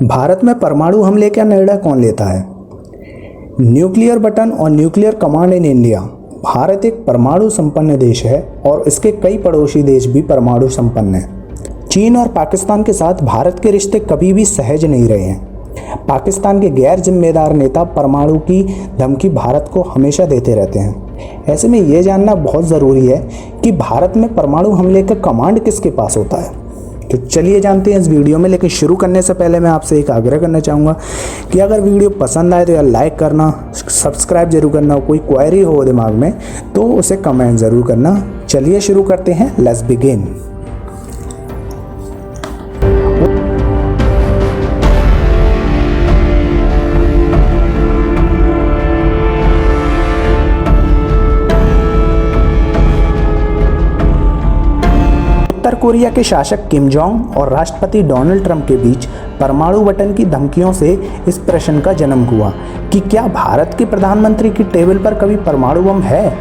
भारत में परमाणु हमले का निर्णय कौन लेता है? न्यूक्लियर बटन और nuclear command in India. Bharat एक परमाणु संपन्न देश है और इसके कई पड़ोसी देश भी परमाणु संपन्न हैं। चीन और पाकिस्तान के साथ भारत के रिश्ते कभी भी सहज नहीं रहे हैं। पाकिस्तान के गैर जिम्मेदार नेता परमाणु की धमकी भारत को हमेशा देते रहते हैं। ऐसे में ये जानना बहुत ज़रूरी है कि भारत में परमाणु हमले का कमांड किसके पास होता है। तो चलिए जानते हैं इस वीडियो में। लेकिन शुरू करने से पहले मैं आपसे एक आग्रह करना चाहूँगा कि अगर वीडियो पसंद आए तो यार लाइक करना, सब्सक्राइब जरूर करना। कोई क्वेरी हो दिमाग में तो उसे कमेंट ज़रूर करना। चलिए शुरू करते हैं। Let's begin. उत्तर कोरिया के शासक किम जोंग और राष्ट्रपति डोनाल्ड ट्रंप के बीच परमाणु बटन की धमकियों से इस प्रश्न का जन्म हुआ कि क्या भारत के प्रधानमंत्री की टेबल पर कभी परमाणु बम है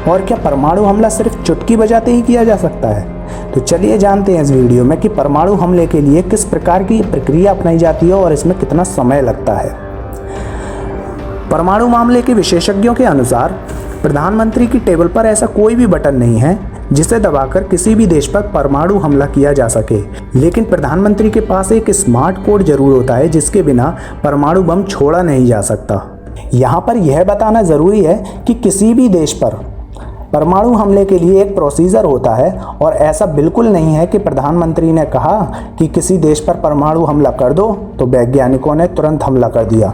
और क्या परमाणु हमला सिर्फ चुटकी बजाते ही किया जा सकता है। तो चलिए जानते हैं इस वीडियो में कि परमाणु हमले के लिए किस प्रकार की प्रक्रिया अपनाई जाती है और इसमें कितना समय लगता है। परमाणु मामले के विशेषज्ञों के अनुसार प्रधानमंत्री की टेबल पर ऐसा कोई भी बटन नहीं है जिसे दबाकर किसी भी देश पर परमाणु हमला किया जा सके। लेकिन प्रधानमंत्री के पास एक स्मार्ट कोड जरूर होता है जिसके बिना परमाणु बम छोड़ा नहीं जा सकता। यहाँ पर यह बताना जरूरी है कि किसी भी देश पर परमाणु हमले के लिए एक प्रोसीजर होता है और ऐसा बिल्कुल नहीं है कि प्रधानमंत्री ने कहा कि किसी देश पर परमाणु हमला कर दो तो वैज्ञानिकों ने तुरंत हमला कर दिया।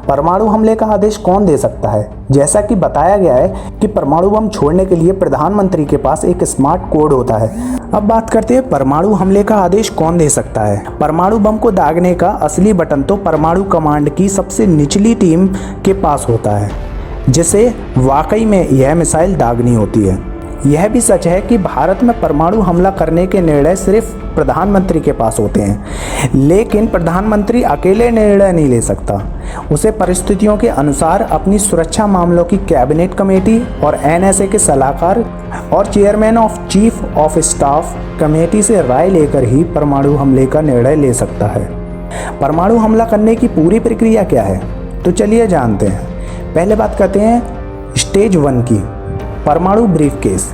परमाणु हमले का आदेश कौन दे सकता है? जैसा कि बताया गया है कि परमाणु बम छोड़ने के लिए प्रधानमंत्री के पास एक स्मार्ट कोड होता है। अब बात करते हैं परमाणु हमले का आदेश कौन दे सकता है। परमाणु बम को दागने का असली बटन तो परमाणु कमांड की सबसे निचली टीम के पास होता है जिसे वाकई में यह मिसाइल दागनी होती है। यह भी सच है कि भारत में परमाणु हमला करने के निर्णय सिर्फ प्रधानमंत्री के पास होते हैं, लेकिन प्रधानमंत्री अकेले निर्णय नहीं ले सकता। उसे परिस्थितियों के अनुसार अपनी सुरक्षा मामलों की कैबिनेट कमेटी और NSA के सलाहकार और chairman of chief of staff committee से राय लेकर ही परमाणु हमले का निर्णय ले सकता है। परमाणु हमला करने की पूरी प्रक्रिया क्या है, तो चलिए जानते हैं। पहले बात करते हैं स्टेज 1 की, परमाणु ब्रीफकेस।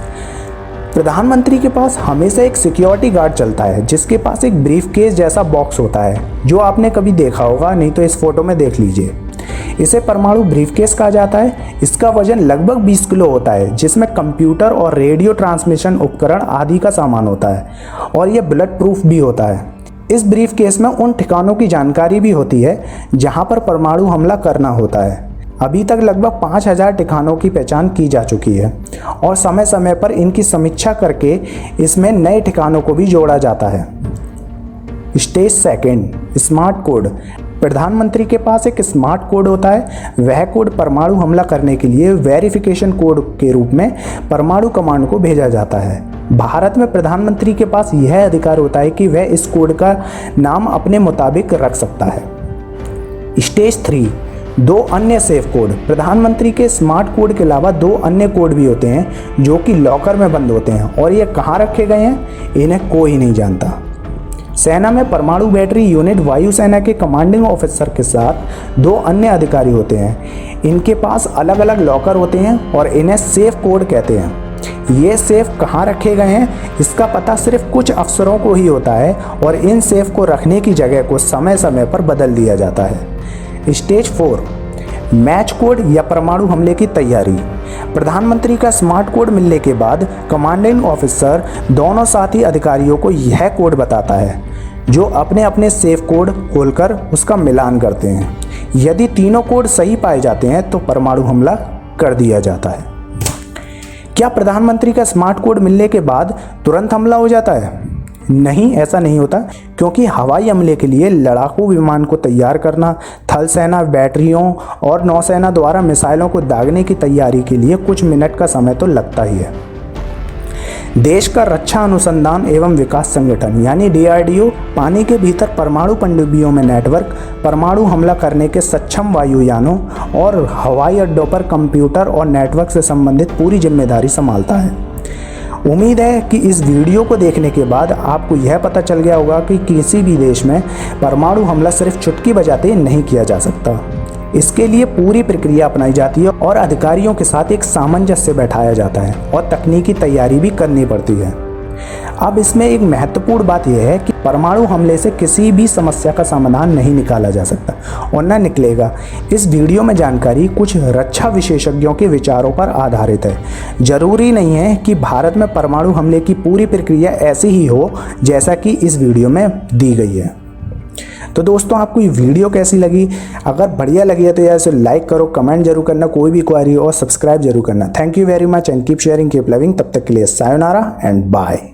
प्रधानमंत्री के पास हमेशा एक सिक्योरिटी गार्ड चलता है जिसके पास एक ब्रीफकेस जैसा बॉक्स होता है जो आपने कभी देखा होगा, नहीं तो इस फोटो में देख लीजिए। इसे परमाणु ब्रीफकेस कहा जाता है। इसका वजन लगभग 20 किलो होता है जिसमें कंप्यूटर और रेडियो ट्रांसमिशन उपकरण आदि का सामान होता है और यह बुलेट प्रूफ भी होता है। इस ब्रीफकेस में उन ठिकानों की जानकारी भी होती है जहां पर परमाणु हमला करना होता है। अभी तक लगभग 5000 ठिकानों की पहचान की जा चुकी है और समय समय पर इनकी समीक्षा करके इसमें नए ठिकानों को भी जोड़ा जाता है। Stage 2, smart code. प्रधानमंत्री के पास एक स्मार्ट कोड होता है। वह कोड परमाणु हमला करने के लिए वेरिफिकेशन कोड के रूप में परमाणु कमांड को भेजा जाता है। भारत में प्रधानमंत्री के पास यह अधिकार होता है कि वह इस कोड का नाम अपने मुताबिक रख सकता है। स्टेज 3, 2 अन्य सेफ कोड। प्रधानमंत्री के स्मार्ट कोड के अलावा 2 अन्य कोड भी होते हैं जो कि लॉकर में बंद होते हैं और ये कहाँ रखे गए हैं इन्हें कोई नहीं जानता। सेना में परमाणु बैटरी यूनिट वायुसेना के कमांडिंग ऑफिसर के साथ 2 अन्य अधिकारी होते हैं। इनके पास अलग अलग लॉकर होते हैं और इन्हें सेफ कोड कहते हैं। ये सेफ कहाँ रखे गए हैं इसका पता सिर्फ कुछ अफसरों को ही होता है और इन सेफ को रखने की जगह को समय समय पर बदल दिया जाता है। स्टेज 4, मैच कोड या परमाणु हमले की तैयारी। प्रधानमंत्री का स्मार्ट कोड मिलने के बाद कमांडिंग ऑफिसर दोनों साथी अधिकारियों को यह कोड बताता है जो अपने अपने सेफ कोड खोलकर उसका मिलान करते हैं। यदि तीनों कोड सही पाए जाते हैं तो परमाणु हमला कर दिया जाता है। क्या प्रधानमंत्री का स्मार्ट कोड मिलने के बाद तुरंत हमला हो जाता है? नहीं, ऐसा नहीं होता, क्योंकि हवाई हमले के लिए लड़ाकू विमान को तैयार करना, थल सेना बैटरियों और नौसेना द्वारा मिसाइलों को दागने की तैयारी के लिए कुछ मिनट का समय तो लगता ही है। देश का रक्षा अनुसंधान एवं विकास संगठन यानी DRDO पानी के भीतर परमाणु पनडुब्बियों में नेटवर्क, परमाणु हमला करने के सक्षम वायुयानों और हवाई अड्डों पर कंप्यूटर और नेटवर्क से संबंधित पूरी जिम्मेदारी संभालता है। उम्मीद है कि इस वीडियो को देखने के बाद आपको यह पता चल गया होगा कि किसी भी देश में परमाणु हमला सिर्फ चुटकी बजाते नहीं किया जा सकता। इसके लिए पूरी प्रक्रिया अपनाई जाती है और अधिकारियों के साथ एक सामंजस्य बैठाया जाता है और तकनीकी तैयारी भी करनी पड़ती है। अब इसमें एक महत्वपूर्ण बात यह है कि परमाणु हमले से किसी भी समस्या का समाधान नहीं निकाला जा सकता और न निकलेगा। इस वीडियो में जानकारी कुछ रक्षा विशेषज्ञों के विचारों पर आधारित है। जरूरी नहीं है कि भारत में परमाणु हमले की पूरी प्रक्रिया ऐसी ही हो जैसा कि इस वीडियो में दी गई है। तो दोस्तों, आपको ये वीडियो कैसी लगी? अगर बढ़िया लगी है तो यार इसे लाइक करो, कमेंट जरूर करना, कोई भी क्वेरी हो और सब्सक्राइब जरूर करना। Thank you very much and keep sharing, keep loving. तब तक के लिए सायोनारा एंड बाय।